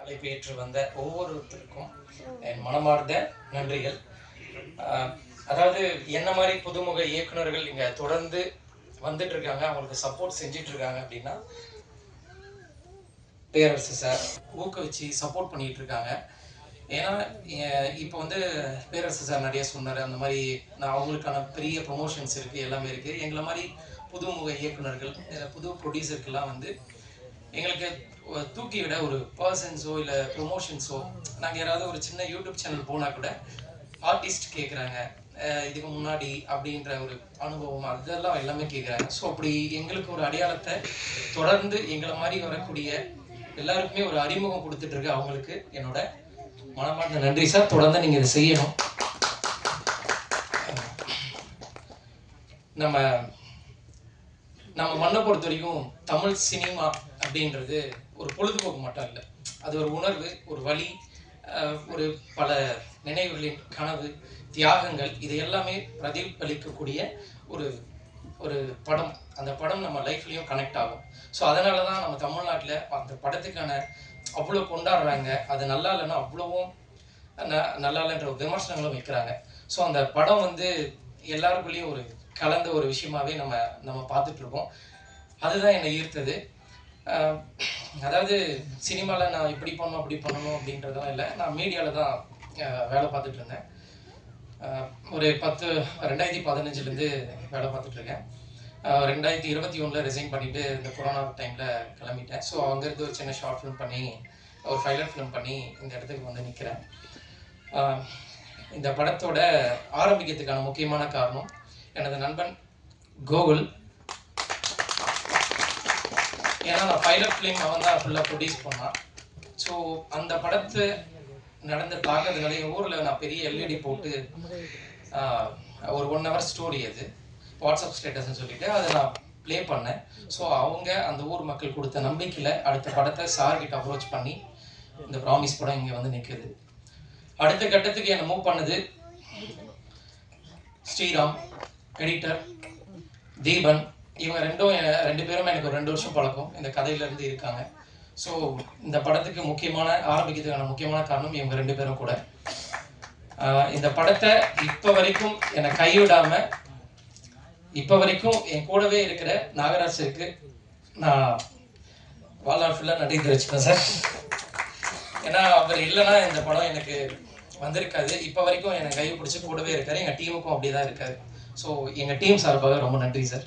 அழைப்பேற்று வந்த ஒவ்வொருத்தருக்கும் என் மனமார்ந்த நன்றிகள். அதாவது என்ன மாதிரி புதுமுக இயக்குநர்கள் இங்கே தொடர்ந்து வந்துட்டு இருக்காங்க, அவங்களுக்கு சப்போர்ட் செஞ்சிட்டு இருக்காங்க அப்படின்னா பேரரசு சார் ஊக்குவிச்சு சப்போர்ட் பண்ணிட்டு இருக்காங்க. ஏன்னா இப்போ வந்து பேரரசு சார் நிறைய சொன்னார், அந்த மாதிரி நான் அவங்களுக்கான பெரிய ப்ரொமோஷன்ஸ் இருக்குது, எல்லாமே இருக்குது. எங்களை மாதிரி புதுமுக இயக்குநர்கள் புது ப்ரொடியூசருக்கெல்லாம் வந்து எங்களுக்கு தூக்கி விட ஒரு பர்சன்ஸோ இல்லை ப்ரொமோஷன்ஸோ, நாங்கள் யாராவது ஒரு சின்ன யூடியூப் சேனல் போனால் கூட ஆர்டிஸ்ட் கேட்குறாங்க, இதுக்கு முன்னாடி அப்படின்ற ஒரு அனுபவம் அதெல்லாம் எல்லாமே கேட்குறாங்க. ஸோ அப்படி எங்களுக்கு ஒரு அடையாளத்தை தொடர்ந்து எங்களை மாதிரி வரக்கூடிய எல்லாருக்குமே ஒரு அறிமுகம் கொடுத்துட்டு இருக்கு. அவங்களுக்கு என்னோட மனமார்ந்த நன்றி சார். தொடர்ந்து நீங்கள் இதை செய்யணும். நம்ம மண்ணை பொறுத்த வரைக்கும் தமிழ் சினிமா அப்படின்றது ஒரு பொழுதுபோக்கு மட்டும் இல்லை, அது ஒரு உணர்வு, ஒரு வழி, ஒரு பல நினைவுகளின் கனவு, தியாகங்கள், இது எல்லாமே பிரதிபலிக்கக்கூடிய ஒரு ஒரு படம். அந்த படம் நம்ம லைஃப்லேயும் கனெக்ட் ஆகும். ஸோ அதனால தான் நம்ம தமிழ்நாட்டில் அந்த படத்துக்கான அவ்வளோ கொண்டாடுறாங்க. அது நல்லா இல்லைன்னா அவ்வளோவும் நல்லா இல்லைன்ற விமர்சனங்களும் வைக்கிறாங்க. ஸோ அந்த படம் வந்து எல்லாருக்குள்ளேயும் ஒரு கலந்த ஒரு விஷயமாவே நம்ம பார்த்துட்ருக்கோம். அதுதான் என்னை ஈர்த்தது. அதாவது சினிமாவில் நான் இப்படி பண்ணணும் அப்படி பண்ணணும் அப்படின்றதெல்லாம் இல்லை, நான் மீடியாவில் தான் வேலை பார்த்துட்டு இருந்தேன். ஒரு 2015 வேலை பார்த்துட்ருக்கேன். 2021 ரிசைன் பண்ணிவிட்டு இந்த கொரோனா டைமில் கிளம்பிட்டேன். ஸோ அங்கேருந்து ஒரு சின்ன ஷார்ட் ஃபிலிம் பண்ணி, ஒரு ஃபைலர் ஃபிலிம் பண்ணி இந்த இடத்துக்கு வந்து நிற்கிறேன். இந்த படத்தோட ஆரம்பிக்கிறதுக்கான முக்கியமான காரணம் எனது நண்பன் கோகுல். ஏன்னா நான் பைலட் ஃபிலிம் அவன் தான் ஃபுல்லாக ப்ரொடியூஸ் பண்ணான். ஸோ அந்த படத்தை நடந்த தாக்கத்தினால எங்கள் ஊரில் நான் பெரிய எல்இடி போட்டு ஒரு 1 hour ஸ்டோரி, அது வாட்ஸ்அப் ஸ்டேட்டஸ்ன்னு சொல்லிட்டு அதை நான் ப்ளே பண்ணேன். ஸோ அவங்க அந்த ஊர் மக்கள் கொடுத்த நம்பிக்கையில் அடுத்த படத்தை சார்கிட்ட அப்ரோச் பண்ணி இந்த ப்ராமிஸ் படம் இங்கே வந்து நிற்குது. அடுத்த கட்டத்துக்கு என்னை மூவ் பண்ணது ஸ்ரீராம், எடிட்டர் தீபன். இவங்க ரெண்டு பேரும் எனக்கு ஒரு 2 வருஷம் பழக்கம், இந்த கதையிலேருந்து இருக்காங்க. ஸோ இந்த படத்துக்கு ஆரம்பிக்கிறதுக்கான முக்கியமான காரணம் இவங்க 2 பேரும் கூட. இந்த படத்தை இப்போ வரைக்கும் என்னை கைவிடாமல் இப்போ வரைக்கும் என் கூடவே இருக்கிற நாகராஜருக்கு நான் வாழ்நாள் ஃபுல்லாக நன்றி தெரிவிச்சுப்பேன் சார். ஏன்னா அவர் இல்லைன்னா இந்த படம் எனக்கு வந்திருக்காது. இப்போ வரைக்கும் என்னை கை பிடிச்சி கூடவே இருக்காரு. எங்கள் டீமுக்கும் அப்படி தான் இருக்காரு. ஸோ எங்கள் டீம் சார்பாக ரொம்ப நன்றி சார்.